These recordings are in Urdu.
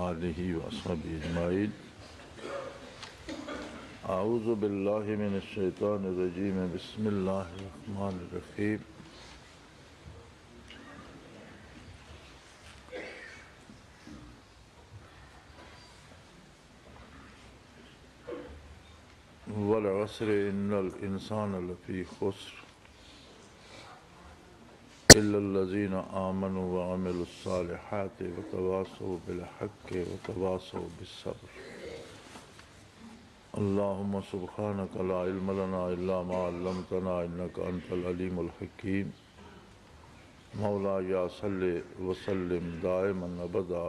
آلہ وصحبہ اجمعین۔ اعوذ باللہ من الشیطان الرجیم، بسم اللہ الرحمن الرحیم۔ والعصر ان الانسان لفی خسر الا الذین آمنوا وعملوا الصالحات وتواصوا بالحق وتواصوا بالصبر۔ اللہم سبحانک لا علم لنا الا ما علمتنا انک انت العلیم الحکیم۔ مولایا صلی وسلم دائما ابدا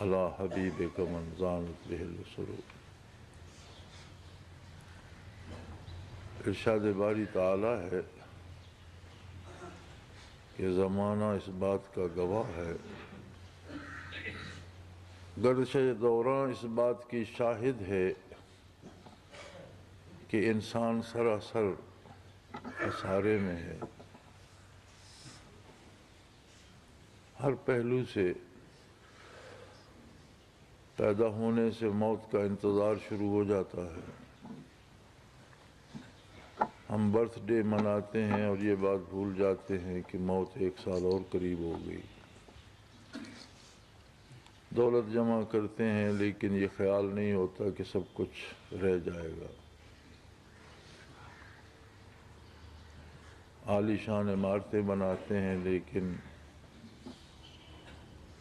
علی حبیبک من زانت بہ السرور۔ ارشاد باری تعالی ہے کہ زمانہ اس بات کا گواہ ہے، گردش دوران اس بات کی شاہد ہے کہ انسان سراسر خسارے میں ہے۔ ہر پہلو سے پیدا ہونے سے موت کا انتظار شروع ہو جاتا ہے۔ ہم برتھ ڈے مناتے ہیں اور یہ بات بھول جاتے ہیں کہ موت 1 سال اور قریب ہو گئی۔ دولت جمع کرتے ہیں لیکن یہ خیال نہیں ہوتا کہ سب کچھ رہ جائے گا۔ عالی شان عمارتیں بناتے ہیں لیکن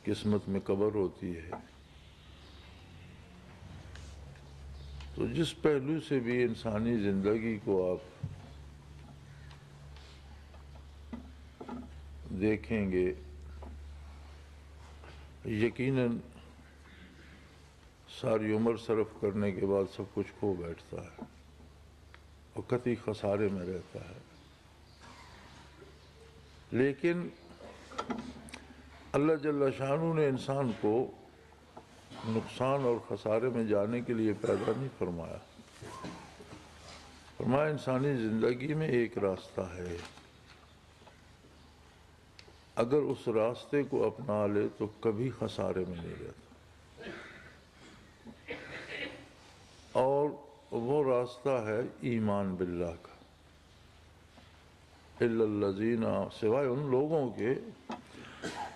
قسمت میں قبر ہوتی ہے۔ تو جس پہلو سے بھی انسانی زندگی کو آپ دیکھیں گے، یقیناً ساری عمر صرف کرنے کے بعد سب کچھ کھو بیٹھتا ہے اور قطعی خسارے میں رہتا ہے۔ لیکن اللہ جل شانہ نے انسان کو نقصان اور خسارے میں جانے کے لیے پیدا نہیں فرمایا۔ فرمایا انسانی زندگی میں ایک راستہ ہے، اگر اس راستے کو اپنا لے تو کبھی خسارے میں نہیں رہتا، اور وہ راستہ ہے ایمان باللہ کا۔ الا الذین، سوائے ان لوگوں کے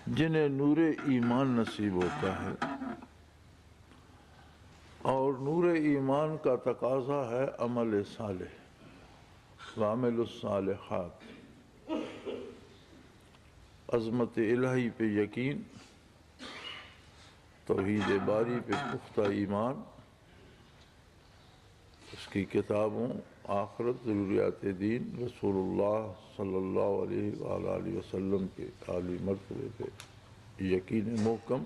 جنہیں نور ایمان نصیب ہوتا ہے، اور نور ایمان کا تقاضا ہے عمل صالح وعمل الصالحات، عظمت الہی پہ یقین، توحید باری پہ پختہ ایمان، اس کی کتابوں، آخرت، ضروریات دین، رسول اللہ صلی اللہ علیہ وآلہ وسلم کے عالی مرتبے پہ یقین محکم۔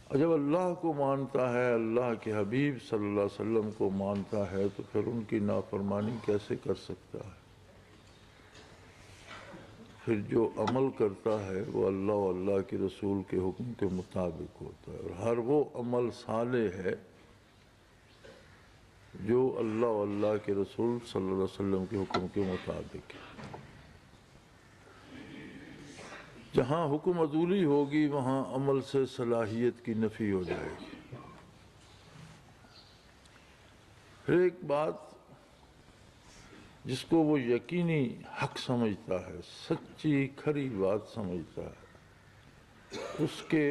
اور جب اللہ کو مانتا ہے، اللہ کے حبیب صلی اللہ علیہ وسلم کو مانتا ہے، تو پھر ان کی نافرمانی کیسے کر سکتا ہے؟ پھر جو عمل کرتا ہے وہ اللہ و اللہ کے رسول کے حکم کے مطابق ہوتا ہے، اور ہر وہ عمل صالح ہے جو اللہ و اللہ کے رسول صلی اللہ علیہ وسلم کے حکم کے مطابق ہے۔ جہاں حکم عدولی ہوگی وہاں عمل سے صلاحیت کی نفی ہو جائے گی۔ پھر ایک بات جس کو وہ یقینی حق سمجھتا ہے، سچی کھری بات سمجھتا ہے، اس کے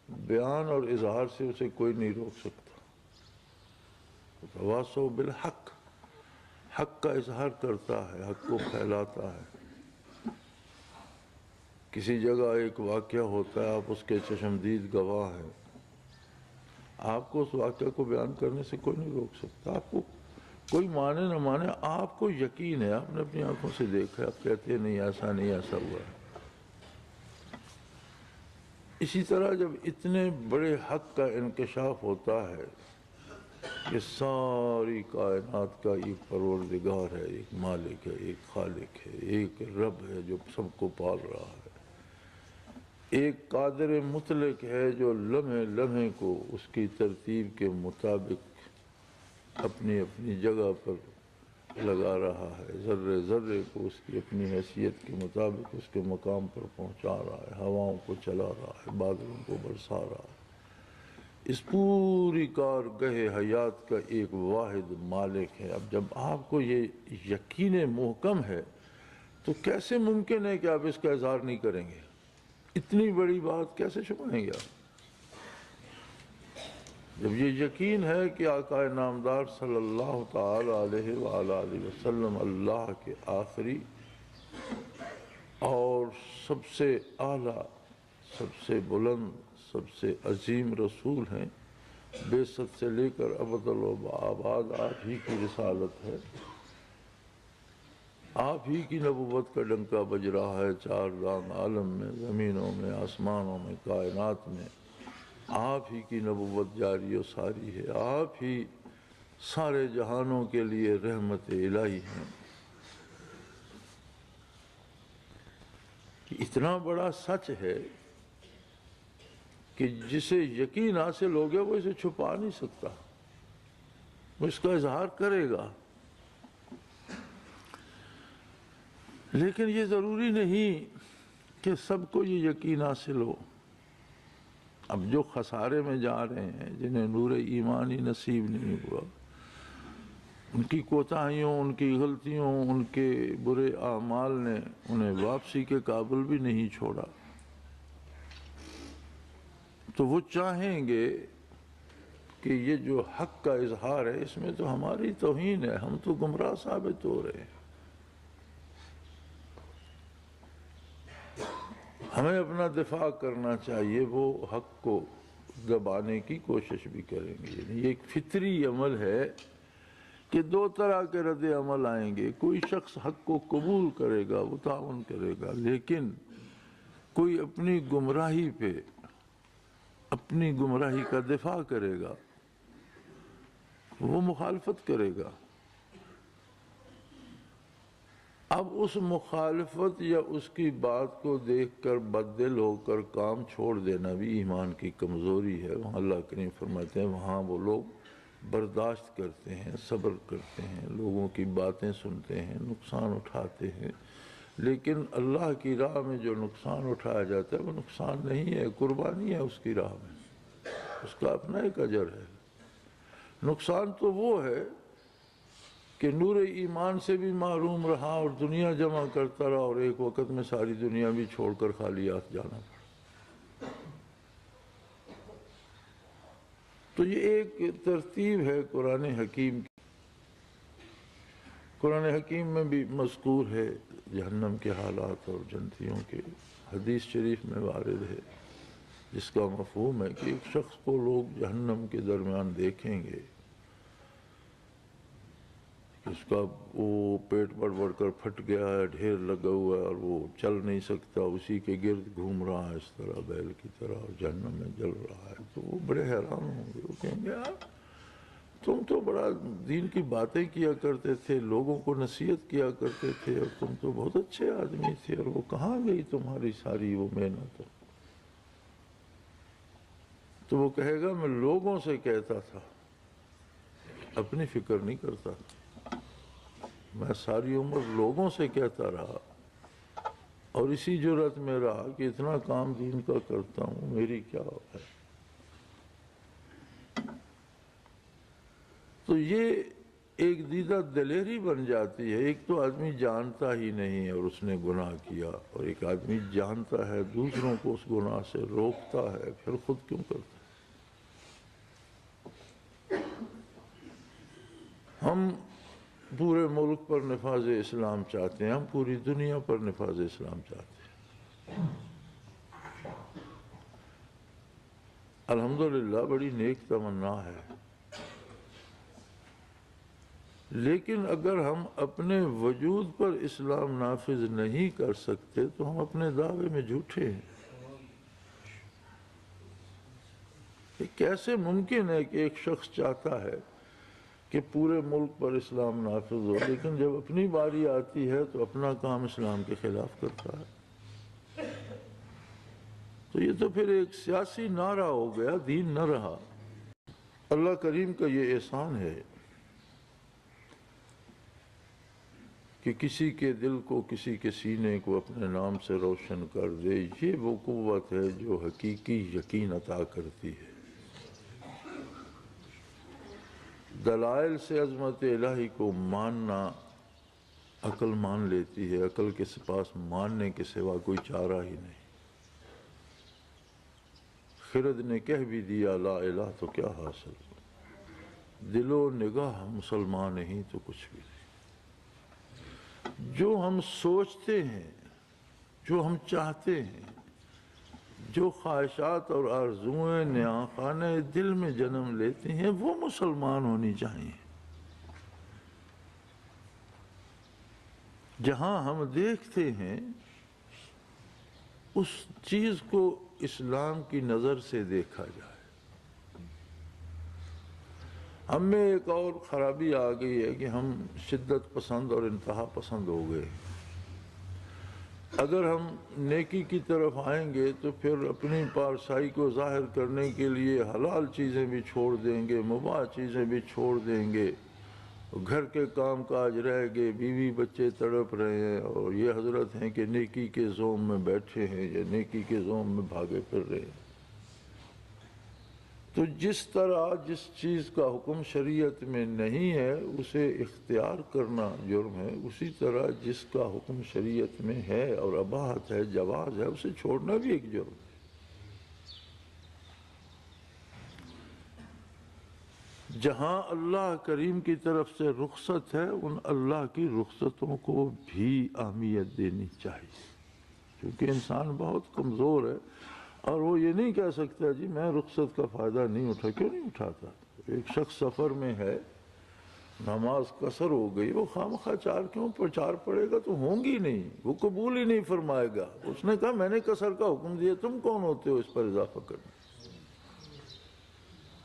بیان اور اظہار سے اسے کوئی نہیں روک سکتا۔ تواصوا بالحق، حق کا اظہار کرتا ہے، حق کو پھیلاتا ہے۔ کسی جگہ ایک واقعہ ہوتا ہے، آپ اس کے چشمدید گواہ ہیں، آپ کو اس واقعہ کو بیان کرنے سے کوئی نہیں روک سکتا۔ آپ کو کوئی مانے نہ مانے، آپ کو یقین ہے، آپ نے اپنی آنکھوں سے دیکھا ہے، آپ کہتے ہیں نہیں ایسا نہیں، ایسا ہوا ہے۔ اسی طرح جب اتنے بڑے حق کا انکشاف ہوتا ہے کہ ساری کائنات کا ایک پروردگار ہے، ایک مالک ہے، ایک خالق ہے، ایک رب ہے جو سب کو پال رہا ہے، ایک قادر مطلق ہے جو لمحے لمحے کو اس کی ترتیب کے مطابق اپنی اپنی جگہ پر لگا رہا ہے، ذرے ذرے کو اس کی اپنی حیثیت کے مطابق اس کے مقام پر پہنچا رہا ہے، ہواؤں کو چلا رہا ہے، بادلوں کو برسا رہا ہے۔ اس پوری کارگہ حیات کا ایک واحد مالک ہے۔ اب جب آپ کو یہ یقین محکم ہے تو کیسے ممکن ہے کہ آپ اس کا اظہار نہیں کریں گے؟ اتنی بڑی بات کیسے چھپائیں گے آپ؟ جب یہ یقین ہے کہ آقا نامدار صلی اللہ تعالی علیہ وآلہ وسلم اللہ کے آخری اور سب سے اعلیٰ، سب سے بلند، سب سے عظیم رسول ہیں، بعثت سے لے کر ابد آباد آپ ہی کی رسالت ہے، آپ ہی کی نبوت کا ڈنکا بج رہا ہے چار دام عالم میں، زمینوں میں، آسمانوں میں، کائنات میں، آپ ہی کی نبوت جاری و ساری ہے، آپ ہی سارے جہانوں کے لیے رحمت الہی ہیں۔ اتنا بڑا سچ ہے کہ جسے یقین حاصل ہو گیا وہ اسے چھپا نہیں سکتا، وہ اس کا اظہار کرے گا۔ لیکن یہ ضروری نہیں کہ سب کو یہ یقین حاصل ہو۔ اب جو خسارے میں جا رہے ہیں، جنہیں نور ایمان ہی نصیب نہیں ہوا، ان کی کوتاہیوں، ان کی غلطیوں، ان کے برے اعمال نے انہیں واپسی کے قابل بھی نہیں چھوڑا، تو وہ چاہیں گے کہ یہ جو حق کا اظہار ہے اس میں تو ہماری توہین ہے، ہم تو گمراہ ثابت ہو رہے ہیں۔ ہمیں اپنا دفاع کرنا چاہیے، وہ حق کو دبانے کی کوشش بھی کریں گے۔ یعنی یہ ایک فطری عمل ہے کہ دو طرح کے رد عمل آئیں گے۔ کوئی شخص حق کو قبول کرے گا، وہ تعاون کرے گا، لیکن کوئی اپنی گمراہی پہ، اپنی گمراہی کا دفاع کرے گا، وہ مخالفت کرے گا۔ اب اس مخالفت یا اس کی بات کو دیکھ کر بددل ہو کر کام چھوڑ دینا بھی ایمان کی کمزوری ہے۔ وہاں اللہ کریم فرماتے ہیں وہاں وہ لوگ برداشت کرتے ہیں، صبر کرتے ہیں، لوگوں کی باتیں سنتے ہیں، نقصان اٹھاتے ہیں، لیکن اللہ کی راہ میں جو نقصان اٹھایا جاتا ہے وہ نقصان نہیں ہے، قربانی ہے اس کی راہ میں، اس کا اپنا ایک اجر ہے۔ نقصان تو وہ ہے کہ نور ایمان سے بھی محروم رہا اور دنیا جمع کرتا رہا، اور ایک وقت میں ساری دنیا بھی چھوڑ کر خالی ہاتھ جانا پڑا۔ تو یہ ایک ترتیب ہے قرآن حکیم کی۔ قرآن حکیم میں بھی مذکور ہے جہنم کے حالات اور جنتیوں کے، حدیث شریف میں وارد ہے، جس کا مفہوم ہے کہ ایک شخص کو لوگ جہنم کے درمیان دیکھیں گے، اس کا وہ پیٹ بڑھ کر پھٹ گیا ہے، ڈھیر لگا ہوا ہے اور وہ چل نہیں سکتا، اسی کے گرد گھوم رہا ہے اس طرح بیل کی طرح، اور جہنم میں جل رہا ہے۔ تو وہ بڑے حیران ہوں گے، وہ کہیں گے یار تم تو بڑا دین کی باتیں کیا کرتے تھے، لوگوں کو نصیحت کیا کرتے تھے، اور تم تو بہت اچھے آدمی تھے، اور وہ کہاں گئی تمہاری ساری وہ محنت؟ تو وہ کہے گا میں لوگوں سے کہتا تھا، اپنی فکر نہیں کرتا تھا، میں ساری عمر لوگوں سے کہتا رہا، اور اسی جرات میں رہا کہ اتنا کام دین کا کرتا ہوں، میری کیا ہے۔ تو یہ ایک دیدہ دلیری بن جاتی ہے۔ ایک تو آدمی جانتا ہی نہیں ہے اور اس نے گناہ کیا، اور ایک آدمی جانتا ہے، دوسروں کو اس گناہ سے روکتا ہے، پھر خود کیوں کرتا ہے۔ ہم پورے ملک پر نفاذ اسلام چاہتے ہیں، ہم پوری دنیا پر نفاذ اسلام چاہتے ہیں۔ الحمدللہ بڑی نیک تمنا ہے، لیکن اگر ہم اپنے وجود پر اسلام نافذ نہیں کر سکتے تو ہم اپنے دعوے میں جھوٹے ہیں۔ یہ کیسے ممکن ہے کہ ایک شخص چاہتا ہے کہ پورے ملک پر اسلام نافذ ہو، لیکن جب اپنی باری آتی ہے تو اپنا کام اسلام کے خلاف کرتا ہے؟ تو یہ تو پھر ایک سیاسی نعرہ ہو گیا، دین نہ رہا۔ اللہ کریم کا یہ احسان ہے کہ کسی کے دل کو، کسی کے سینے کو اپنے نام سے روشن کر دے، یہ وہ قوت ہے جو حقیقی یقین عطا کرتی ہے۔ دلائل سے عظمت الہی کو ماننا عقل مان لیتی ہے، عقل کے پاس ماننے کے سوا کوئی چارہ ہی نہیں۔ خرد نے کہہ بھی دیا لا الہ تو کیا حاصل، دل و نگاہ مسلمان نہیں تو کچھ بھی نہیں۔ جو ہم سوچتے ہیں، جو ہم چاہتے ہیں، جو خواہشات اور آرزوئیں نیاخانہ دل میں جنم لیتی ہیں، وہ مسلمان ہونی چاہیے۔ جہاں ہم دیکھتے ہیں اس چیز کو اسلام کی نظر سے دیکھا جائے۔ ہم میں ایک اور خرابی آ گئی ہے کہ ہم شدت پسند اور انتہا پسند ہو گئے۔ اگر ہم نیکی کی طرف آئیں گے تو پھر اپنی پارسائی کو ظاہر کرنے کے لیے حلال چیزیں بھی چھوڑ دیں گے، مباح چیزیں بھی چھوڑ دیں گے، گھر کے کام کاج رہ گئے، بیوی بچے تڑپ رہے ہیں اور یہ حضرت ہیں کہ نیکی کے زوم میں بیٹھے ہیں یا نیکی کے زوم میں بھاگے پھر رہے ہیں۔ تو جس طرح جس چیز کا حکم شریعت میں نہیں ہے اسے اختیار کرنا جرم ہے، اسی طرح جس کا حکم شریعت میں ہے اور اباحت ہے، جواز ہے، اسے چھوڑنا بھی ایک جرم ہے۔ جہاں اللہ کریم کی طرف سے رخصت ہے ان اللہ کی رخصتوں کو بھی اہمیت دینی چاہیے، کیونکہ انسان بہت کمزور ہے اور وہ یہ نہیں کہہ سکتا جی میں رخصت کا فائدہ نہیں اٹھا۔ کیوں نہیں اٹھاتا؟ ایک شخص سفر میں ہے، نماز قصر ہو گئی، وہ خواہ چار پڑے گا تو ہوں گی نہیں، وہ قبول ہی نہیں فرمائے گا۔ اس نے کہا میں نے قصر کا حکم دیا، تم کون ہوتے ہو اس پر اضافہ کرنا؟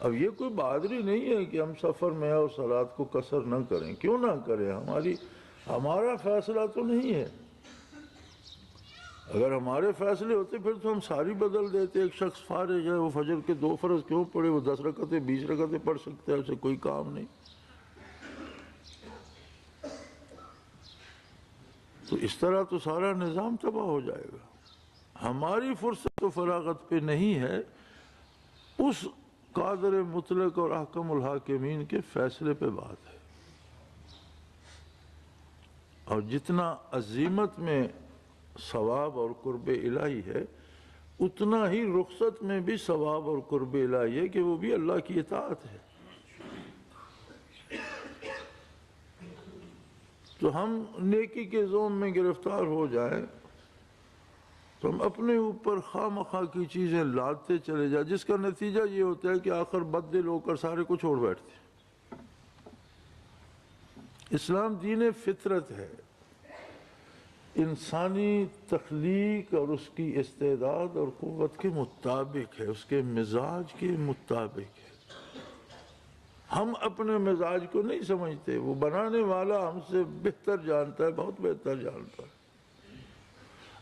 اب یہ کوئی بہادری نہیں ہے کہ ہم سفر میں اور صلات کو قصر نہ کریں۔ کیوں نہ کریں؟ ہمارا فیصلہ تو نہیں ہے۔ اگر ہمارے فیصلے ہوتے پھر تو ہم ساری بدل دیتے۔ ایک شخص فارغ ہے، وہ فجر کے 2 فرض کیوں پڑھے؟ وہ 10 رکعتیں 20 رکعتیں پڑھ سکتا ہے، اسے کوئی کام نہیں۔ تو اس طرح تو سارا نظام تباہ ہو جائے گا۔ ہماری فرصت و فراغت پہ نہیں ہے، اس قادر مطلق اور احکم الحاکمین کے فیصلے پہ بات ہے۔ اور جتنا عزیمت میں ثواب اور قرب الہی ہے اتنا ہی رخصت میں بھی ثواب اور قرب الہی ہے کہ وہ بھی اللہ کی اطاعت ہے۔ تو ہم نیکی کے زوم میں گرفتار ہو جائیں تو ہم اپنے اوپر خواہ مخواہ کی چیزیں لادتے چلے جائیں، جس کا نتیجہ یہ ہوتا ہے کہ آخر بد دل ہو کر سارے کو چھوڑ بیٹھتے ہیں۔ اسلام دین فطرت ہے، انسانی تخلیق اور اس کی استعداد اور قوت کے مطابق ہے، اس کے مزاج کے مطابق ہے۔ ہم اپنے مزاج کو نہیں سمجھتے، وہ بنانے والا ہم سے بہتر جانتا ہے، بہت بہتر جانتا ہے۔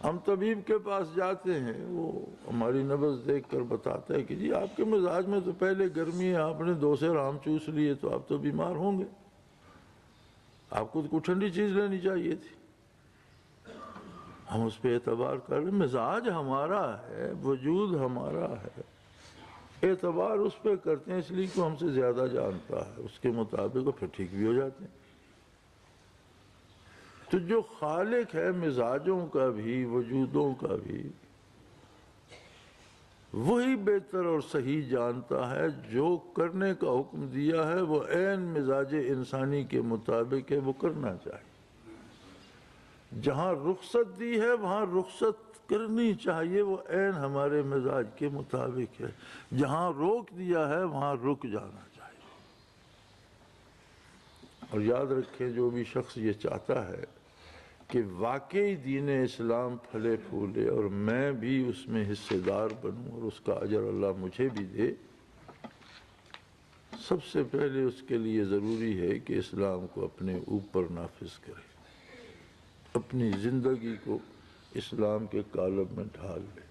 ہم طبیب کے پاس جاتے ہیں، وہ ہماری نبض دیکھ کر بتاتا ہے کہ جی آپ کے مزاج میں تو پہلے گرمی ہے، آپ نے 2 سیر آم چوس لیے تو آپ تو بیمار ہوں گے، آپ کو تو کوئی ٹھنڈی چیز لینی چاہیے تھی۔ ہم اس پہ اعتبار کر رہے ہیں، مزاج ہمارا ہے، وجود ہمارا ہے، اعتبار اس پہ کرتے ہیں اس لیے کہ ہم سے زیادہ جانتا ہے، اس کے مطابق وہ پھر ٹھیک بھی ہو جاتے ہیں۔ تو جو خالق ہے مزاجوں کا بھی وجودوں کا بھی، وہی بہتر اور صحیح جانتا ہے۔ جو کرنے کا حکم دیا ہے وہ عین مزاج انسانی کے مطابق ہے، وہ کرنا چاہیے۔ جہاں رخصت دی ہے وہاں رخصت کرنی چاہیے، وہ عین ہمارے مزاج کے مطابق ہے۔ جہاں روک دیا ہے وہاں رک جانا چاہیے۔ اور یاد رکھیں، جو بھی شخص یہ چاہتا ہے کہ واقعی دین اسلام پھلے پھولے اور میں بھی اس میں حصے دار بنوں اور اس کا اجر اللہ مجھے بھی دے، سب سے پہلے اس کے لیے ضروری ہے کہ اسلام کو اپنے اوپر نافذ کرے، اپنی زندگی کو اسلام کے قالب میں ڈھال لے۔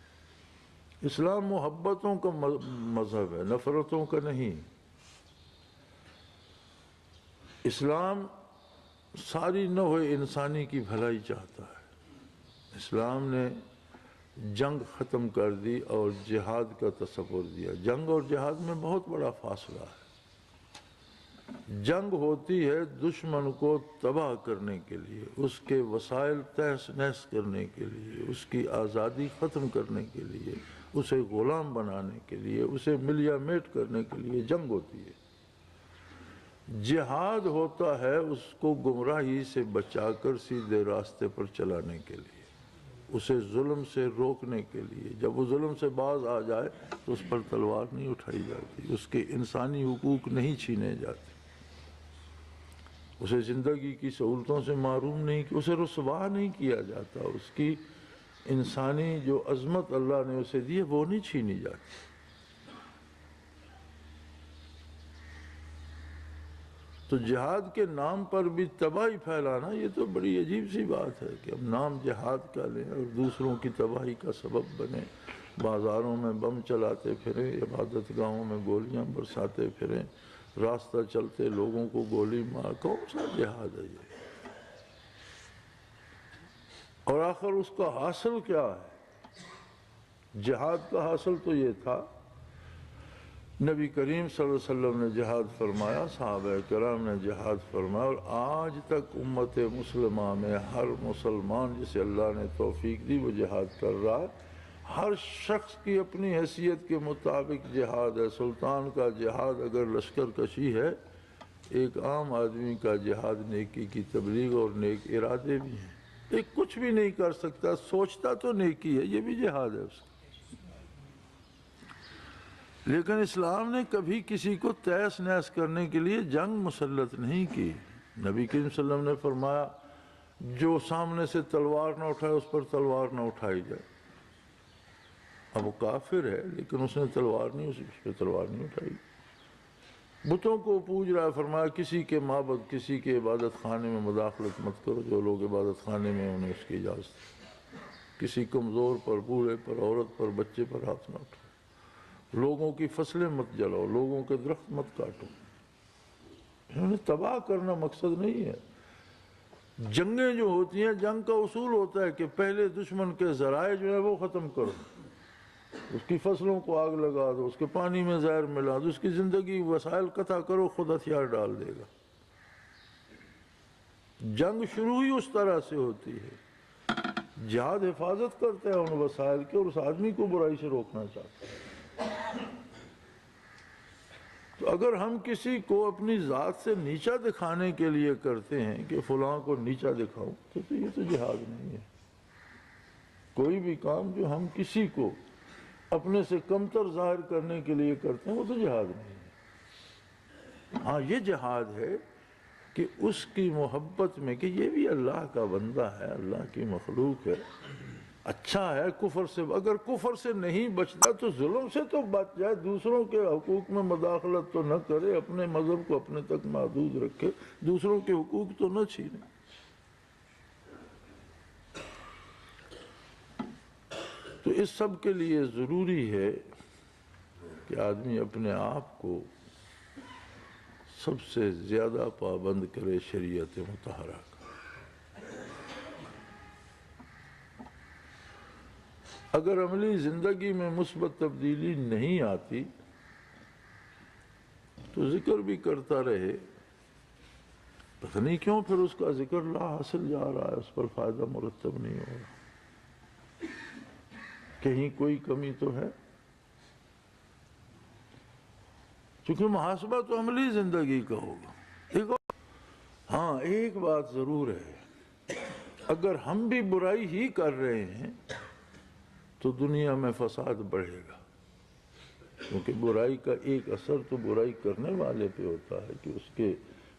اسلام محبتوں کا مذہب ہے، نفرتوں کا نہیں۔ اسلام ساری نوع انسانی کی بھلائی چاہتا ہے۔ اسلام نے جنگ ختم کر دی اور جہاد کا تصور دیا۔ جنگ اور جہاد میں بہت بڑا فاصلہ ہے۔ جنگ ہوتی ہے دشمن کو تباہ کرنے کے لیے، اس کے وسائل تہس نہس کرنے کے لیے، اس کی آزادی ختم کرنے کے لیے، اسے غلام بنانے کے لیے، اسے ملیا میٹ کرنے کے لیے جنگ ہوتی ہے۔ جہاد ہوتا ہے اس کو گمراہی سے بچا کر سیدھے راستے پر چلانے کے لیے، اسے ظلم سے روکنے کے لیے۔ جب وہ ظلم سے باز آ جائے تو اس پر تلوار نہیں اٹھائی جاتی، اس کے انسانی حقوق نہیں چھینے جاتے، اسے زندگی کی سہولتوں سے محروم نہیں، اسے رسوا نہیں کیا جاتا، اس کی انسانی جو عظمت اللہ نے اسے دی ہے وہ نہیں چھینی جاتی۔ تو جہاد کے نام پر بھی تباہی پھیلانا یہ تو بڑی عجیب سی بات ہے کہ ہم نام جہاد کا لیں اور دوسروں کی تباہی کا سبب بنیں، بازاروں میں بم چلاتے پھریں، عبادت گاہوں میں گولیاں برساتے پھریں، راستہ چلتے لوگوں کو گولی مار، کون سا جہاد ہے یہ؟ اور آخر اس کا حاصل کیا ہے؟ جہاد کا حاصل تو یہ تھا، نبی کریم صلی اللہ علیہ وسلم نے جہاد فرمایا، صحابہ کرام نے جہاد فرمایا، اور آج تک امت مسلمہ میں ہر مسلمان جسے اللہ نے توفیق دی وہ جہاد کر رہا ہے۔ ہر شخص کی اپنی حیثیت کے مطابق جہاد ہے۔ سلطان کا جہاد اگر لشکر کشی ہے، ایک عام آدمی کا جہاد نیکی کی تبلیغ اور نیک ارادے بھی ہیں۔ ایک کچھ بھی نہیں کر سکتا، سوچتا تو نیکی ہے، یہ بھی جہاد ہے اس کا۔ لیکن اسلام نے کبھی کسی کو تیس نیس کرنے کے لیے جنگ مسلط نہیں کی۔ نبی کریم صلی اللہ علیہ وسلم نے فرمایا جو سامنے سے تلوار نہ اٹھائے اس پر تلوار نہ اٹھائی جائے۔ اب وہ کافر ہے لیکن اس نے تلوار نہیں، اس پہ تلوار نہیں اٹھائی۔ بتوں کو پوج رہا ہے، فرمایا کسی کے معبد، کسی کے عبادت خانے میں مداخلت مت کرو، جو لوگ عبادت خانے میں انہیں اس کی اجازت ہے۔ کسی کمزور پر، بوڑھے پر، عورت پر، بچے پر ہاتھ نہ اٹھاؤ، لوگوں کی فصلیں مت جلاؤ، لوگوں کے درخت مت کاٹو۔ انہوں نے تباہ کرنا مقصد نہیں ہے۔ جنگیں جو ہوتی ہیں، جنگ کا اصول ہوتا ہے کہ پہلے دشمن کے ذرائع جو ہے وہ ختم کرو، اس کی فصلوں کو آگ لگا دو، اس کے پانی میں زہر ملا دو، اس کی زندگی وسائل قطع کرو، خود ہتھیار ڈال دے گا۔ جنگ شروع ہی اس طرح سے ہوتی ہے۔ جہاد حفاظت کرتا ہے ان وسائل کے اور اس آدمی کو برائی سے روکنا چاہتا ہے۔ تو اگر ہم کسی کو اپنی ذات سے نیچا دکھانے کے لیے کرتے ہیں کہ فلاں کو نیچا دکھاؤں، تو یہ تو جہاد نہیں ہے۔ کوئی بھی کام جو ہم کسی کو اپنے سے کمتر ظاہر کرنے کے لیے کرتے ہیں وہ تو جہاد نہیں ہے۔ ہاں یہ جہاد ہے کہ اس کی محبت میں کہ یہ بھی اللہ کا بندہ ہے، اللہ کی مخلوق ہے، اچھا ہے کفر سے، اگر کفر سے نہیں بچتا تو ظلم سے تو بچ جائے، دوسروں کے حقوق میں مداخلت تو نہ کرے، اپنے مذہب کو اپنے تک محدود رکھے، دوسروں کے حقوق تو نہ چھینے۔ تو اس سب کے لیے ضروری ہے کہ آدمی اپنے آپ کو سب سے زیادہ پابند کرے شریعت مطہرہ کا۔ اگر عملی زندگی میں مثبت تبدیلی نہیں آتی تو ذکر بھی کرتا رہے، پتہ نہیں کیوں پھر اس کا ذکر لا حاصل جا رہا ہے، اس پر فائدہ مرتب نہیں ہو رہا، کہیں کوئی کمی تو ہے۔ چونکہ محاسبہ تو عملی زندگی کا ہوگا۔ ہاں ایک بات ضرور ہے، اگر ہم بھی برائی ہی کر رہے ہیں تو دنیا میں فساد بڑھے گا، کیونکہ برائی کا ایک اثر تو برائی کرنے والے پہ ہوتا ہے کہ اس کے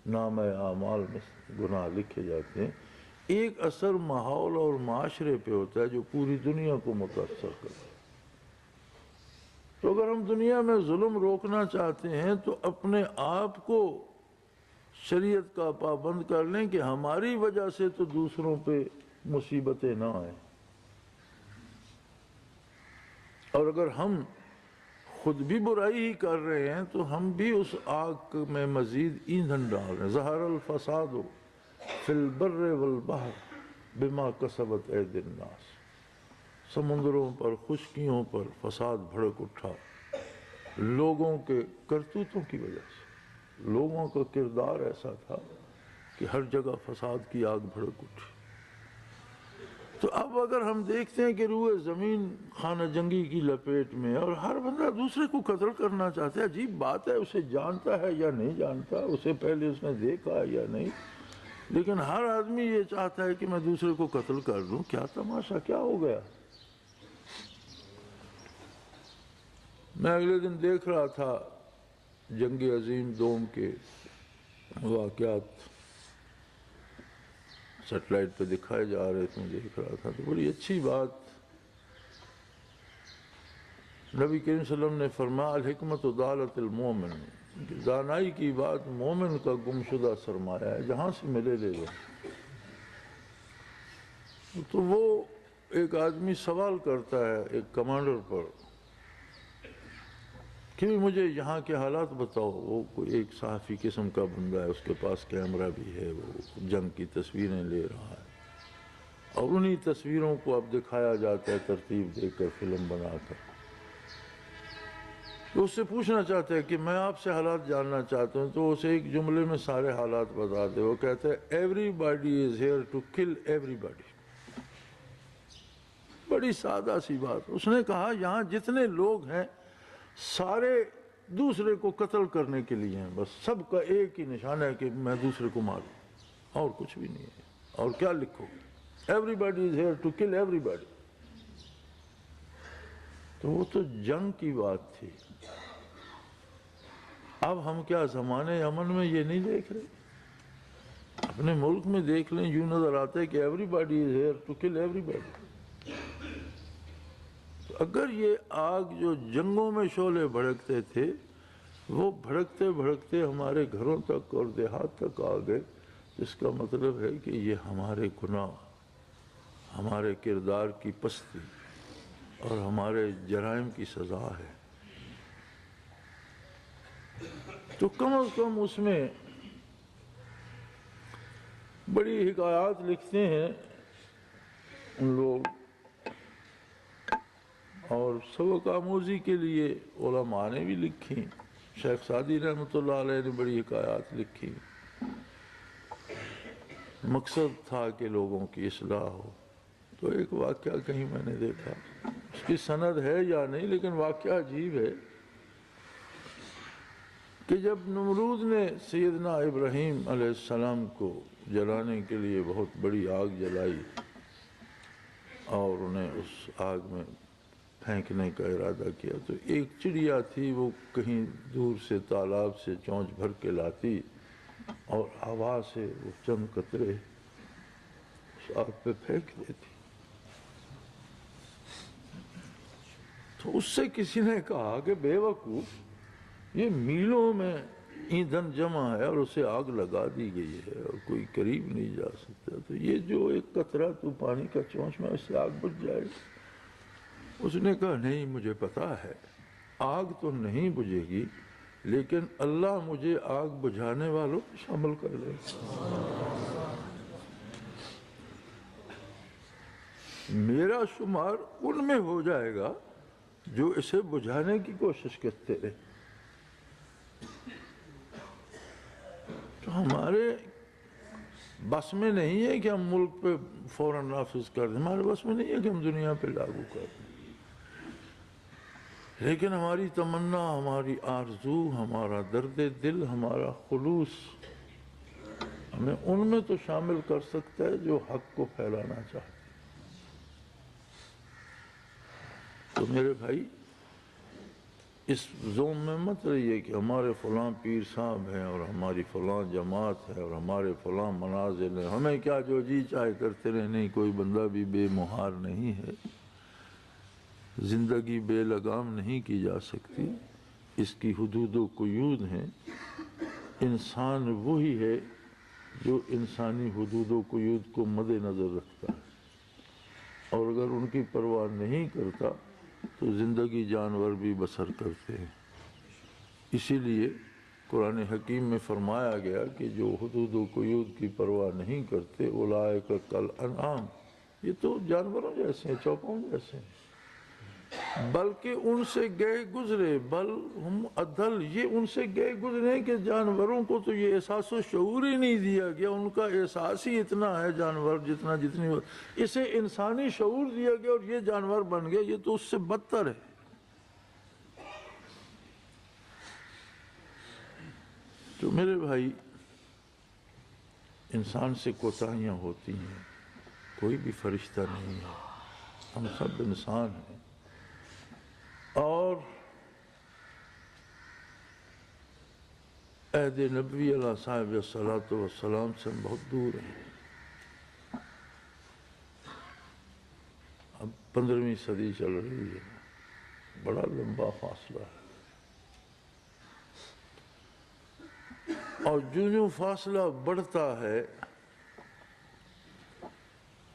نام اعمال میں گناہ لکھے جاتے ہیں، ایک اثر ماحول اور معاشرے پہ ہوتا ہے جو پوری دنیا کو متاثر کرتا ہے۔ تو اگر ہم دنیا میں ظلم روکنا چاہتے ہیں تو اپنے آپ کو شریعت کا پابند کر لیں کہ ہماری وجہ سے تو دوسروں پہ مصیبتیں نہ آئیں، اور اگر ہم خود بھی برائی ہی کر رہے ہیں تو ہم بھی اس آگ میں مزید ایندھن ڈال رہے ہیں۔ ظہر الفساد فی البر والبحر بما کسبت ایدی الناس، سمندروں پر خشکیوں پر فساد بھڑک اٹھا لوگوں کے کرتوتوں کی وجہ سے۔ لوگوں کا کردار ایسا تھا کہ ہر جگہ فساد کی آگ بھڑک اٹھی۔ تو اب اگر ہم دیکھتے ہیں کہ روئے زمین خانہ جنگی کی لپیٹ میں، اور ہر بندہ دوسرے کو قتل کرنا چاہتا ہے، عجیب بات ہے، اسے جانتا ہے یا نہیں جانتا، اسے پہلے اس نے دیکھا ہے یا نہیں، لیکن ہر آدمی یہ چاہتا ہے کہ میں دوسرے کو قتل کر دوں۔ کیا تماشا، کیا ہو گیا؟ میں اگلے دن دیکھ رہا تھا جنگ عظیم دوم کے واقعات، سیٹلائٹ پہ دکھائے جا رہے تھے، دیکھ رہا تھا تو بڑی اچھی بات نبی کریم صلی اللہ علیہ وسلم نے فرمایا الحکمت ضالۃ المومن، دانائی کی بات مومن کا گمشدہ سرمایہ ہے، جہاں سے ملے لے لو۔ تو وہ ایک آدمی سوال کرتا ہے ایک کمانڈر پر کہ مجھے یہاں کے حالات بتاؤ۔ وہ کوئی ایک صحافی قسم کا بندہ ہے، اس کے پاس کیمرہ بھی ہے، وہ جنگ کی تصویریں لے رہا ہے، اور انہی تصویروں کو اب دکھایا جاتا ہے ترتیب دے کر، فلم بنا کر۔ تو اس سے پوچھنا چاہتا ہے کہ میں آپ سے حالات جاننا چاہتا ہوں، تو اسے ایک جملے میں سارے حالات بتا دے۔ وہ کہتا ہے everybody is here to kill everybody. بڑی سادہ سی بات۔ اس نے کہا یہاں جتنے لوگ ہیں سارے دوسرے کو قتل کرنے کے لیے ہیں، بس سب کا ایک ہی نشانہ ہے کہ میں دوسرے کو ماروں، اور کچھ بھی نہیں ہے۔ اور کیا لکھو گے؟ Everybody is here to kill everybody. تو وہ تو جنگ کی بات تھی۔ اب ہم کیا زمانے امن میں یہ نہیں دیکھ رہے؟ اپنے ملک میں دیکھ لیں، یوں نظر آتا ہے کہ everybody is here to kill everybody. اگر یہ آگ جو جنگوں میں شعلے بھڑکتے تھے، وہ بھڑکتے بھڑکتے ہمارے گھروں تک اور دیہات تک آ گئے، اس کا مطلب ہے کہ یہ ہمارے گناہ، ہمارے کردار کی پستی اور ہمارے جرائم کی سزا ہے۔ تو کم از کم اس میں بڑی حکایات لکھتے ہیں ان لوگ، اور سبق آموزی کے لیے علماء نے بھی لکھی۔ شیخ سعدی رحمۃ اللہ علیہ نے بڑی حکایات لکھی۔ مقصد تھا کہ لوگوں کی اصلاح ہو۔ تو ایک واقعہ کہیں میں نے دیکھا، اس کی سند ہے یا نہیں، لیکن واقعہ عجیب ہے کہ جب نمرود نے سیدنا ابراہیم علیہ السلام کو جلانے کے لیے بہت بڑی آگ جلائی اور انہیں اس آگ میں پھینکنے کا ارادہ کیا، تو ایک چڑیا تھی، وہ کہیں دور سے تالاب سے چونچ بھر کے لاتی اور ہوا سے وہ چند قطرے اس آگ پہ پھینک دیتی۔ تو اس سے کسی نے کہا کہ بے وقوف، یہ میلوں میں ایندھن جمع ہے اور اسے آگ لگا دی گئی ہے اور کوئی قریب نہیں جا سکتا، تو یہ جو ایک قطرہ تو پانی کا چونچ میں، اس سے آگ بجھ جائے گی۔ اس نے کہا نہیں، مجھے پتا ہے آگ تو نہیں بجھے گی، لیکن اللہ مجھے آگ بجھانے والوں کو شامل کر لے۔ میرا شمار ان میں ہو جائے گا جو اسے بجھانے کی کوشش کرتے رہے۔ تو ہمارے بس میں نہیں ہے کہ ہم ملک پہ فوراً نافذ کر دیں، ہمارے بس میں نہیں ہے کہ ہم دنیا پہ لاگو کر دیں، لیکن ہماری تمنا، ہماری آرزو، ہمارا درد دل، ہمارا خلوص ہمیں ان میں تو شامل کر سکتا ہے جو حق کو پھیلانا چاہتے۔ تو میرے بھائی، اس زوم میں مت رہیے کہ ہمارے فلاں پیر صاحب ہیں اور ہماری فلاں جماعت ہے اور ہمارے فلاں منازل ہیں، ہمیں کیا جو جی چاہے کرتے رہے۔ نہیں، کوئی بندہ بھی بے مہار نہیں ہے، زندگی بے لگام نہیں کی جا سکتی، اس کی حدود و قیود ہیں۔ انسان وہی ہے جو انسانی حدود و قیود کو مد نظر رکھتا ہے، اور اگر ان کی پرواہ نہیں کرتا تو زندگی جانور بھی بسر کرتے ہیں۔ اسی لیے قرآن حکیم میں فرمایا گیا کہ جو حدود و قیود کی پرواہ نہیں کرتے اولئک کالانعام، یہ تو جانوروں جیسے ہیں، چوپوں جیسے ہیں، بلکہ ان سے گئے گزرے، بل ہم اضل، یہ ان سے گئے گزرے کہ جانوروں کو تو یہ احساس و شعور ہی نہیں دیا گیا، ان کا احساس ہی اتنا ہے جانور جتنی اسے انسانی شعور دیا گیا اور یہ جانور بن گیا، یہ تو اس سے بدتر ہے۔ تو میرے بھائی، انسان سے کوتاہیاں ہوتی ہیں، کوئی بھی فرشتہ نہیں ہے، ہم سب انسان ہیں، اور عہد نبوی علیہ صاحب الصلاۃ والسلام سے ہم بہت دور ہیں۔ اب 15ویں صدی چل رہی ہے، بڑا لمبا فاصلہ ہے، اور جو فاصلہ بڑھتا ہے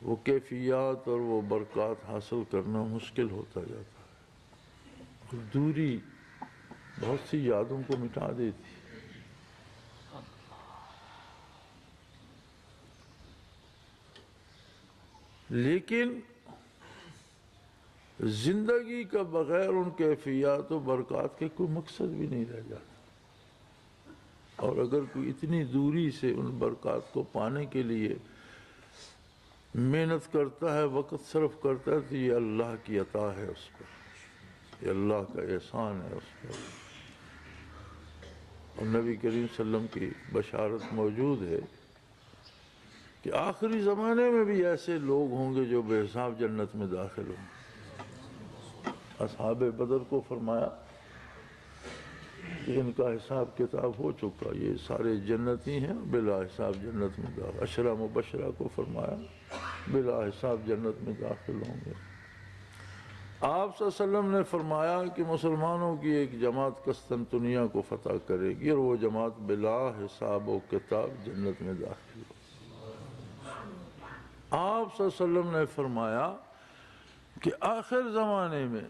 وہ کیفیات اور وہ برکات حاصل کرنا مشکل ہوتا جاتا ہے، اور دوری بہت سی یادوں کو مٹا دیتی۔ لیکن زندگی کا بغیر ان کیفیات و برکات کے کوئی مقصد بھی نہیں رہ جاتا، اور اگر کوئی اتنی دوری سے ان برکات کو پانے کے لیے محنت کرتا ہے، وقت صرف کرتا ہے، تو یہ اللہ کی عطا ہے اس پر، یہ اللہ کا احسان ہے اس پر۔ اور نبی کریم صلی اللہ علیہ وسلم کی بشارت موجود ہے کہ آخری زمانے میں بھی ایسے لوگ ہوں گے جو بے حساب جنت میں داخل ہوں گے۔ اصحاب بدر کو فرمایا کہ ان کا حساب کتاب ہو چکا، یہ سارے جنتی ہیں، بلا حساب جنت میں داخل۔ عشرہ مبشرہ کو فرمایا بلا حساب جنت میں داخل ہوں گے۔ آپ صلی اللہ علیہ وسلم نے فرمایا کہ مسلمانوں کی ایک جماعت قسطنطنیہ کو فتح کرے گی، اور وہ جماعت بلا حساب و کتاب جنت میں داخل ہو۔ آپ صلی اللہ علیہ وسلم نے فرمایا کہ آخر زمانے میں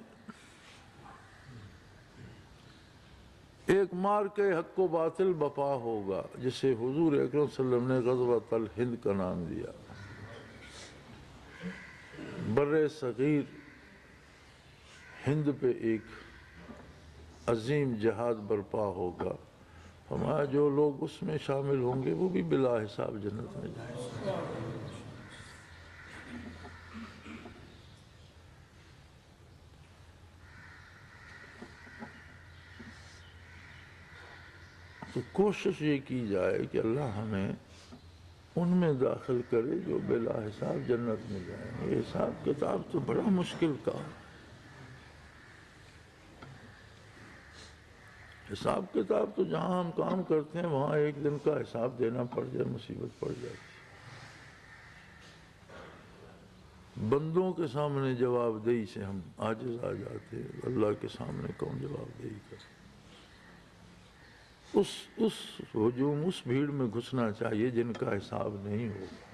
ایک مارکہ حق و باطل بپا ہوگا، جسے حضور اکرم صلی اللہ علیہ وسلم نے غزوۃ الہند کا نام دیا۔ بر صغیر ہند پہ ایک عظیم جہاد برپا ہوگا، فرمایا جو لوگ اس میں شامل ہوں گے وہ بھی بلا حساب جنت میں جائیں گے۔ تو کوشش یہ کی جائے کہ اللہ ہمیں ان میں داخل کرے جو بلا حساب جنت میں جائیں گے۔ یہ حساب کتاب تو بڑا مشکل کام، حساب کتاب تو جہاں ہم کام کرتے ہیں وہاں ایک دن کا حساب دینا پڑ جائے مصیبت پڑ جاتی۔ بندوں کے سامنے جواب دہی سے ہم عاجز آ جاتے ہیں، اللہ کے سامنے کون جواب دہی کرے؟ اس ہجوم، اس بھیڑ میں گھسنا چاہیے جن کا حساب نہیں ہوگا،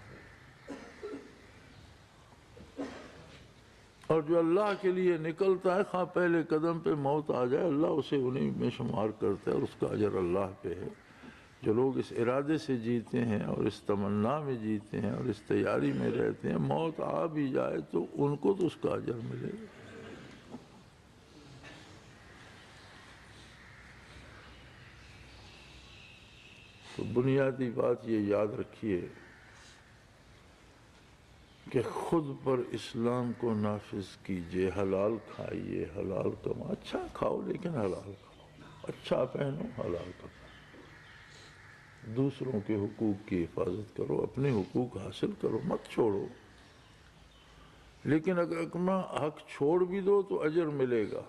اور جو اللہ کے لیے نکلتا ہے، خواہ پہلے قدم پہ موت آ جائے، اللہ اسے انہیں میں شمار کرتا ہے، اور اس کا اجر اللہ پہ ہے۔ جو لوگ اس ارادے سے جیتے ہیں اور اس تمنا میں جیتے ہیں اور اس تیاری میں رہتے ہیں، موت آ بھی جائے تو ان کو تو اس کا اجر ملے گا۔ تو بنیادی بات یہ یاد رکھیے کہ خود پر اسلام کو نافذ کیجئے، حلال کھائیے، حلال کمائیے، اچھا کھاؤ لیکن حلال کھاؤ، اچھا پہنو، حلال کھاؤ، دوسروں کے حقوق کی حفاظت کرو، اپنے حقوق حاصل کرو، مت چھوڑو۔ لیکن اگر اپنا حق چھوڑ بھی دو تو اجر ملے گا۔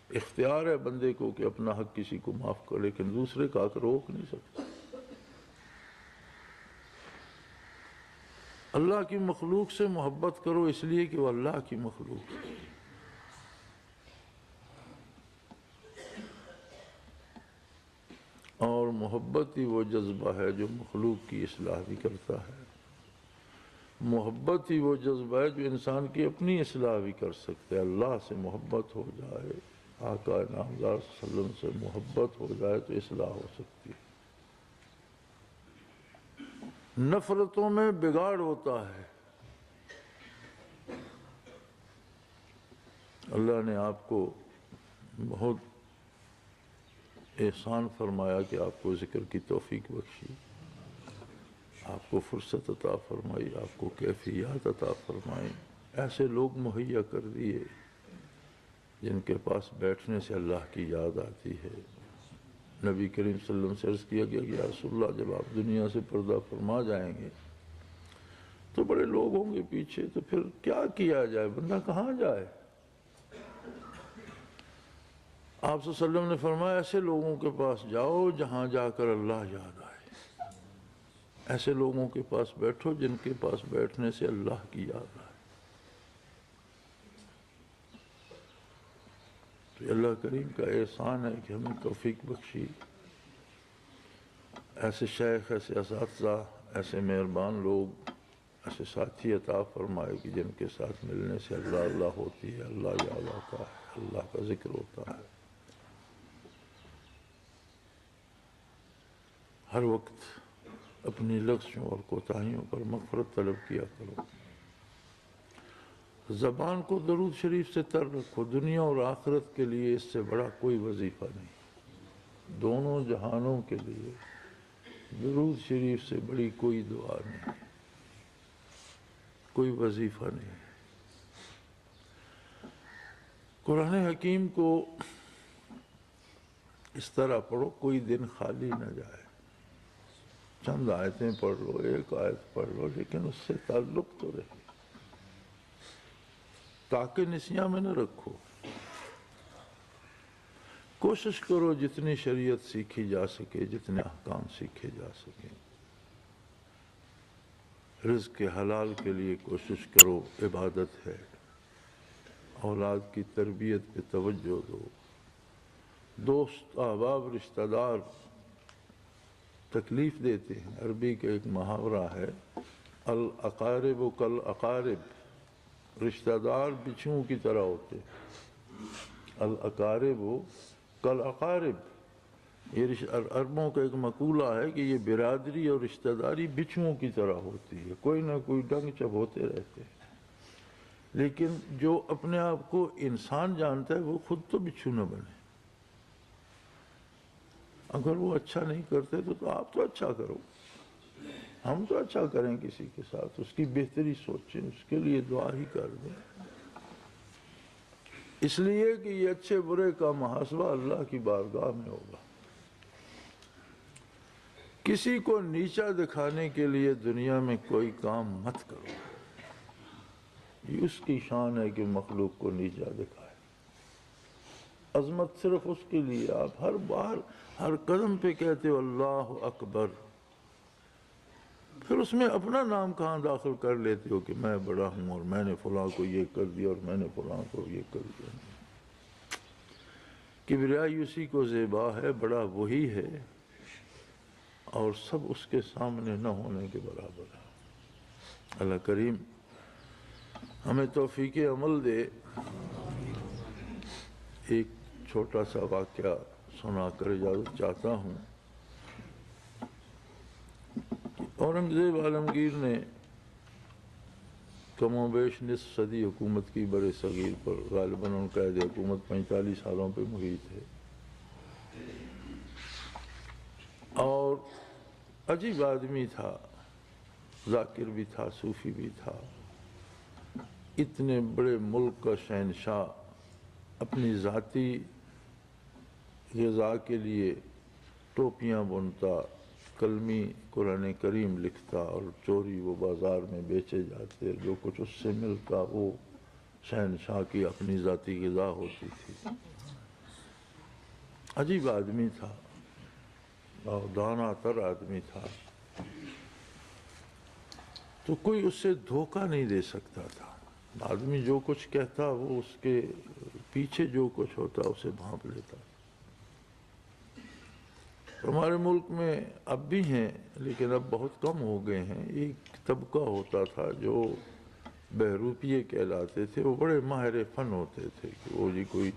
اختیار ہے بندے کو کہ اپنا حق کسی کو معاف کر، لیکن دوسرے کا حق روک نہیں سکتا۔ اللہ کی مخلوق سے محبت کرو اس لیے کہ وہ اللہ کی مخلوق ہے۔ اور محبت ہی وہ جذبہ ہے جو مخلوق کی اصلاح بھی کرتا ہے، محبت ہی وہ جذبہ ہے جو انسان کی اپنی اصلاح بھی کر سکتا ہے۔ اللہ سے محبت ہو جائے آقا نامدار صلی اللہ علیہ وسلم سے محبت ہو جائے تو اصلاح ہو سکتی ہے۔ نفرتوں میں بگاڑ ہوتا ہے۔ اللہ نے آپ کو بہت احسان فرمایا کہ آپ کو ذکر کی توفیق بخشی، آپ کو فرصت عطا فرمائی، آپ کو کیفیات عطا فرمائی، ایسے لوگ مہیا کر دیے جن کے پاس بیٹھنے سے اللہ کی یاد آتی ہے۔ نبی کریم صلی اللہ علیہ وسلم سے عرض کیا گیا کہ یا رسول اللہ جب آپ دنیا سے پردہ فرما جائیں گے تو بڑے لوگ ہوں گے پیچھے، تو پھر کیا کیا جائے، بندہ کہاں جائے؟ آپ صلی اللہ علیہ وسلم نے فرمایا ایسے لوگوں کے پاس جاؤ جہاں جا کر اللہ یاد آئے، ایسے لوگوں کے پاس بیٹھو جن کے پاس بیٹھنے سے اللہ کی یاد آئے۔ تو اللہ کریم کا احسان ہے کہ ہمیں توفیق بخشی، ایسے شیخ، ایسے اساتذہ، ایسے مہربان لوگ، ایسے ساتھی عطا فرمائے کہ جن کے ساتھ ملنے سے اللہ اللہ ہوتی ہے، اللہ یاد آتا ہے، اللہ کا ذکر ہوتا ہے۔ ہر وقت اپنی لغزشوں اور کوتاہیوں پر مغفرت طلب کیا کرو، زبان کو درود شریف سے تر رکھو، دنیا اور آخرت کے لیے اس سے بڑا کوئی وظیفہ نہیں، دونوں جہانوں کے لیے درود شریف سے بڑی کوئی دعا نہیں، کوئی وظیفہ نہیں۔ قرآن حکیم کو اس طرح پڑھو کوئی دن خالی نہ جائے، چند آیتیں پڑھ لو، ایک آیت پڑھ لو، لیکن اس سے تعلق تو رہے، تاکہ نسیاں میں نہ رکھو۔ کوشش کرو جتنی شریعت سیکھی جا سکے، جتنے احکام سیکھے جا سکیں، رزق حلال کے لیے کوشش کرو، عبادت ہے، اولاد کی تربیت پہ توجہ دو، دوست احباب رشتہ دار تکلیف دیتے ہیں، عربی کا ایک محاورہ ہے الاقارب کالاقارب، رشتہ دار بچھوؤں کی طرح ہوتے ہیں، الاقارب کالاقارب، یہ عربوں کا ایک مقولہ ہے کہ یہ برادری اور رشتہ داری بچھوؤں کی طرح ہوتی ہے، کوئی نہ کوئی ڈنگ چب ہوتے رہتے ہیں، لیکن جو اپنے آپ کو انسان جانتا ہے وہ خود تو بچھو نہ بنے، اگر وہ اچھا نہیں کرتے تو آپ تو اچھا کرو، ہم تو اچھا کریں کسی کے ساتھ، اس کی بہتری سوچیں، اس کے لیے دعا ہی کر دیں، اس لیے کہ یہ اچھے برے کا محاسبہ اللہ کی بارگاہ میں ہوگا۔ کسی کو نیچا دکھانے کے لیے دنیا میں کوئی کام مت کرو، یہ اس کی شان ہے کہ مخلوق کو نیچا دکھائے، عظمت صرف اس کے لیے، آپ ہر بار ہر قدم پہ کہتے ہو اللہ اکبر، پھر اس میں اپنا نام کہاں داخل کر لیتے ہو کہ میں بڑا ہوں اور میں نے فلاں کو یہ کر دیا اور میں نے فلاں کو یہ کر دیا۔ کبریائی اسی کو زیبا ہے، بڑا وہی ہے، اور سب اس کے سامنے نہ ہونے کے برابر ہے۔ اللہ کریم ہمیں توفیق عمل دے۔ ایک چھوٹا سا واقعہ سنا کر اجازت چاہتا ہوں۔ اورنگزیب عالمگیر نے کم و بیش نصف صدی حکومت کی بڑے صغیر پر، غالباً ان کا قید حکومت 45 سالوں پہ محیط ہے، اور عجیب آدمی تھا، ذاکر بھی تھا، صوفی بھی تھا، اتنے بڑے ملک کا شہنشاہ اپنی ذاتی غذا کے لیے ٹوپیاں بنتا، کلمی قرآن کریم لکھتا اور چوری وہ بازار میں بیچے جاتے، جو کچھ اس سے ملتا وہ شہنشاہ کی اپنی ذاتی غذا ہوتی تھی۔ عجیب آدمی تھا اور دانا تر آدمی تھا، تو کوئی اس سے دھوکہ نہیں دے سکتا تھا، آدمی جو کچھ کہتا وہ اس کے پیچھے جو کچھ ہوتا اسے بھانپ لیتا۔ ہمارے ملک میں اب بھی ہیں لیکن اب بہت کم ہو گئے ہیں، ایک طبقہ ہوتا تھا جو بہروپیے کہلاتے تھے، وہ بڑے ماہر فن ہوتے تھے کہ وہ جی کوئی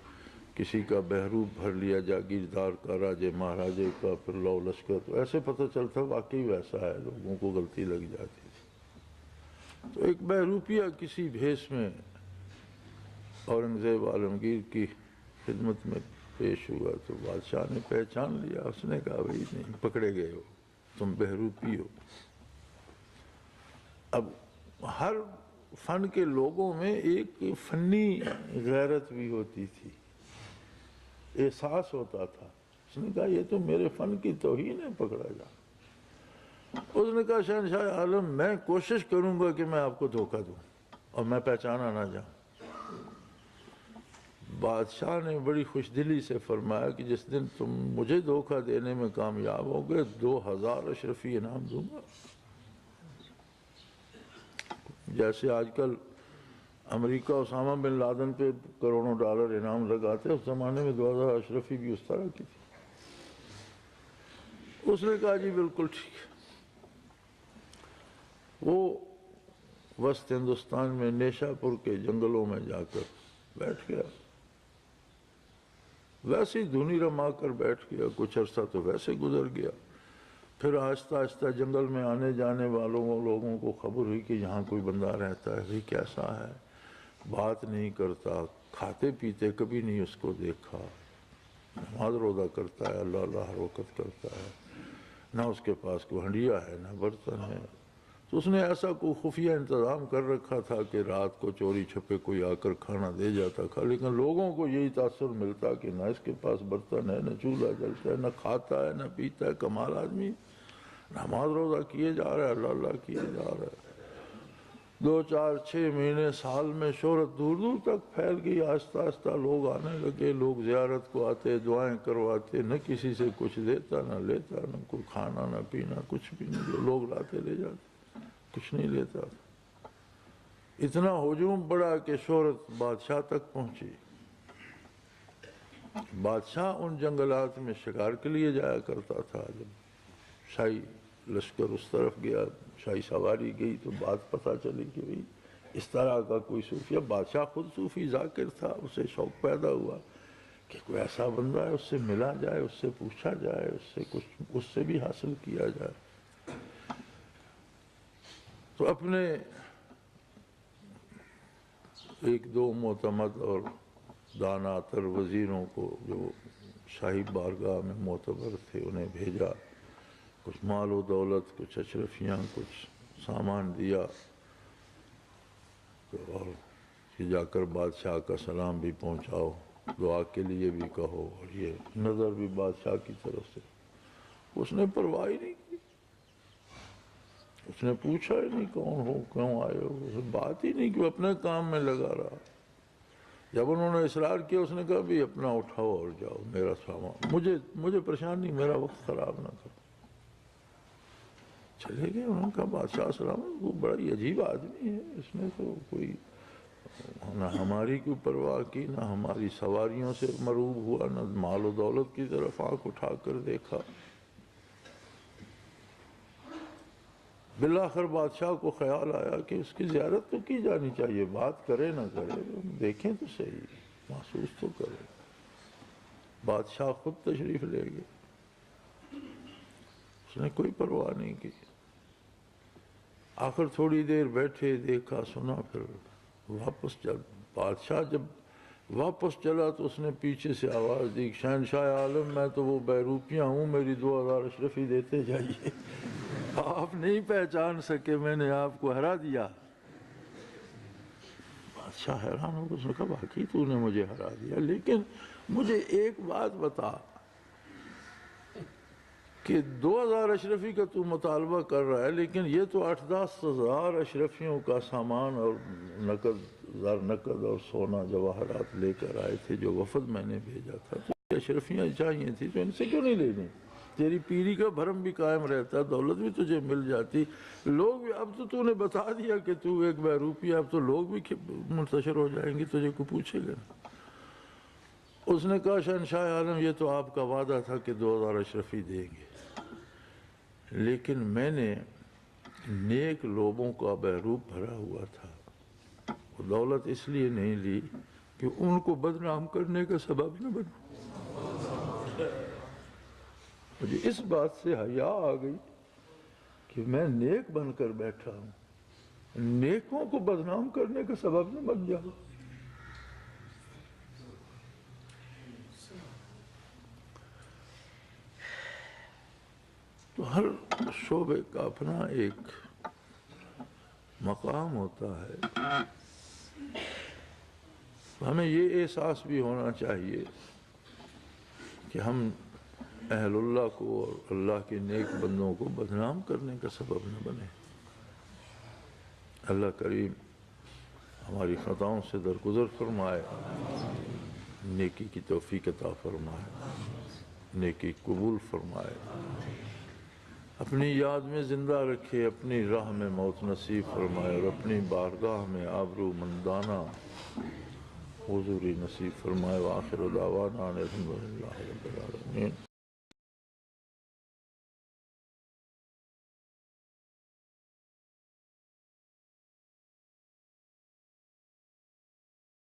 کسی کا بہروپ بھر لیا جاگیردار کا، راجے مہاراجے کا، پھر لو لشکر، تو ایسے پتہ چلتا واقعی ویسا ہے، لوگوں کو غلطی لگ جاتی تھی۔ تو ایک بہروپیہ کسی بھیس میں اورنگزیب عالمگیر کی خدمت میں پیش ہوا تو بادشاہ نے پہچان لیا، اس نے کہا بھائی نہیں، پکڑے گئے ہو، تم بہروپی ہو۔ اب ہر فن کے لوگوں میں ایک فنی غیرت بھی ہوتی تھی، احساس ہوتا تھا۔ اس نے کہا یہ تو میرے فن کی توہین ہے، پکڑا جا۔ اس نے کہا شہنشاہ عالم میں کوشش کروں گا کہ میں آپ کو دھوکہ دوں اور میں پہچانا نہ جاؤں۔ بادشاہ نے بڑی خوش دلی سے فرمایا کہ جس دن تم مجھے دھوکہ دینے میں کامیاب ہوگے 2000 اشرفی انعام دوں گا۔ جیسے آج کل امریکہ اسامہ بن لادن پہ کروڑوں ڈالر انعام لگاتے، اس زمانے میں 2000 اشرفی بھی اس طرح کی تھی۔ اس نے کہا جی بالکل ٹھیک ہے۔ وہ وسط ہندوستان میں نیشا پور کے جنگلوں میں جا کر بیٹھ گیا، ویسے ہی دھنی رما کر بیٹھ گیا، کچھ عرصہ تو ویسے گزر گیا۔ پھر آہستہ آہستہ جنگل میں آنے جانے والوں لوگوں کو خبر ہوئی کہ یہاں کوئی بندہ رہتا ہے، بھئی کیسا ہے، بات نہیں کرتا، کھاتے پیتے کبھی نہیں اس کو دیکھا، نماز روزہ کرتا ہے، اللہ اللہ ہر وقت کرتا ہے، نہ اس کے پاس کوئی ہنڈیا ہے نہ برتن ہے۔ تو اس نے ایسا کوئی خفیہ انتظام کر رکھا تھا کہ رات کو چوری چھپے کوئی آ کر کھانا دے جاتا تھا، لیکن لوگوں کو یہی تاثر ملتا کہ نہ اس کے پاس برتن ہے، نہ چولہا جلتا ہے، نہ کھاتا ہے، نہ پیتا ہے، کمال آدمی، نماز روزہ کیے جا رہا ہے، اللہ اللہ کیے جا رہا ہے۔ 2 4 6 مہینے سال میں شہرت دور دور تک پھیل گئی، آہستہ آہستہ لوگ آنے لگے، لوگ زیارت کو آتے، دعائیں کرواتے، نہ کسی سے کچھ دیتا نہ لیتا، نہ کوئی کھانا نہ پینا، کچھ بھی نہیں، جو لوگ لاتے لے جاتے، کچھ نہیں لیتا۔ اتنا ہجوم بڑھا کہ شہرت بادشاہ تک پہنچی۔ بادشاہ ان جنگلات میں شکار کے لیے جایا کرتا تھا، جب شاہی لشکر اس طرف گیا، شاہی سواری گئی تو بات پتہ چلی کہ بھئی اس طرح کا کوئی صوفی، اب بادشاہ خود صوفی ذاکر تھا، اسے شوق پیدا ہوا کہ کوئی ایسا بندہ ہے، اس سے ملا جائے، اس سے پوچھا جائے، اس سے بھی حاصل کیا جائے۔ تو اپنے 1 2 معتمد اور داناتر وزیروں کو جو شاہی بارگاہ میں معتبر تھے انہیں بھیجا، کچھ مال و دولت، کچھ اشرفیاں، کچھ سامان دیا، اور جا کر بادشاہ کا سلام بھی پہنچاؤ، دعا کے لیے بھی کہو، اور یہ نظر بھی بادشاہ کی طرف سے۔ اس نے پرواہ ہی نہیں کی، اس نے پوچھا ہی نہیں کون ہو، کیوں آئے ہو، اس نے بات ہی نہیں کی، اپنے کام میں لگا رہا۔ جب انہوں نے اصرار کیا اس نے کہا بھی اپنا اٹھاؤ اور جاؤ، میرا سامان مجھے پریشان نہیں، میرا وقت خراب نہ کرو۔ چلے گئے۔ انہوں نے کہا بادشاہ سلامت، وہ بڑا ہی عجیب آدمی ہے، اس نے تو کوئی نہ ہماری کوئی پرواہ کی، نہ ہماری سواریوں سے مروب ہوا، نہ مال و دولت کی طرف آنکھ اٹھا کر دیکھا۔ بالآخر بادشاہ کو خیال آیا کہ اس کی زیارت تو کی جانی چاہیے، بات کرے نہ کرے، دیکھیں تو صحیح، محسوس تو کرے۔ بادشاہ خود تشریف لے گئے، اس نے کوئی پرواہ نہیں کی۔ آخر تھوڑی دیر بیٹھے، دیکھا سنا، پھر واپس بادشاہ جب واپس چلا تو اس نے پیچھے سے آواز دی، شہنشاہ عالم میں تو وہ بہروپیہ ہوں، میری 2000 اشرفی دیتے جائیے۔ آپ نہیں پہچان سکے، میں نے آپ کو ہرا دیا۔ بادشاہ حیران ہو گیا، اس نے کہا واقعی تو نے مجھے ہرا دیا، لیکن مجھے ایک بات بتا کہ 2000 اشرفی کا تو مطالبہ کر رہا ہے، لیکن یہ تو 8-10 ہزار اشرفیوں کا سامان اور نقد اور سونا جواہرات لے کر آئے تھے، جو وفد میں نے بھیجا تھا، تو یہ اشرفیاں چاہیے تھی، تو ان سے کیوں نہیں لینی؟ تیری پیری کا بھرم بھی قائم رہتا، دولت بھی تجھے مل جاتی، لوگ بھی، اب تو نے بتا دیا کہ تو ایک بہروپی، اب تو لوگ بھی منتشر ہو جائیں گے، تجھے کو پوچھے گا۔ اس نے کہا شہنشاہ عالم یہ تو آپ کا وعدہ تھا کہ 2000 اشرفی دیں گے، لیکن میں نے نیک لوگوں کا بہروپ بھرا ہوا تھا، وہ دولت اس لیے نہیں لی کہ ان کو بدنام کرنے کا سبب نہ بنوں۔ مجھے اس بات سے حیا آ گئی کہ میں نیک بن کر بیٹھا ہوں، نیکوں کو بدنام کرنے کا سبب نہ بن جاؤں۔ تو ہر شعبے کا اپنا ایک مقام ہوتا ہے۔ ہمیں یہ احساس بھی ہونا چاہیے کہ ہم اہل اللہ کو اور اللہ کے نیک بندوں کو بدنام کرنے کا سبب نہ بنے۔ اللہ کریم ہماری خطاؤں سے درگزر فرمائے، نیکی کی توفیق عطا فرمائے، نیکی قبول فرمائے، اپنی یاد میں زندہ رکھے، اپنی راہ میں موت نصیب فرمائے اور اپنی بارگاہ میں آبرو مندانہ حضوری نصیب فرمائے۔ وآخر دعوانا الحمدللہ رب العالمین۔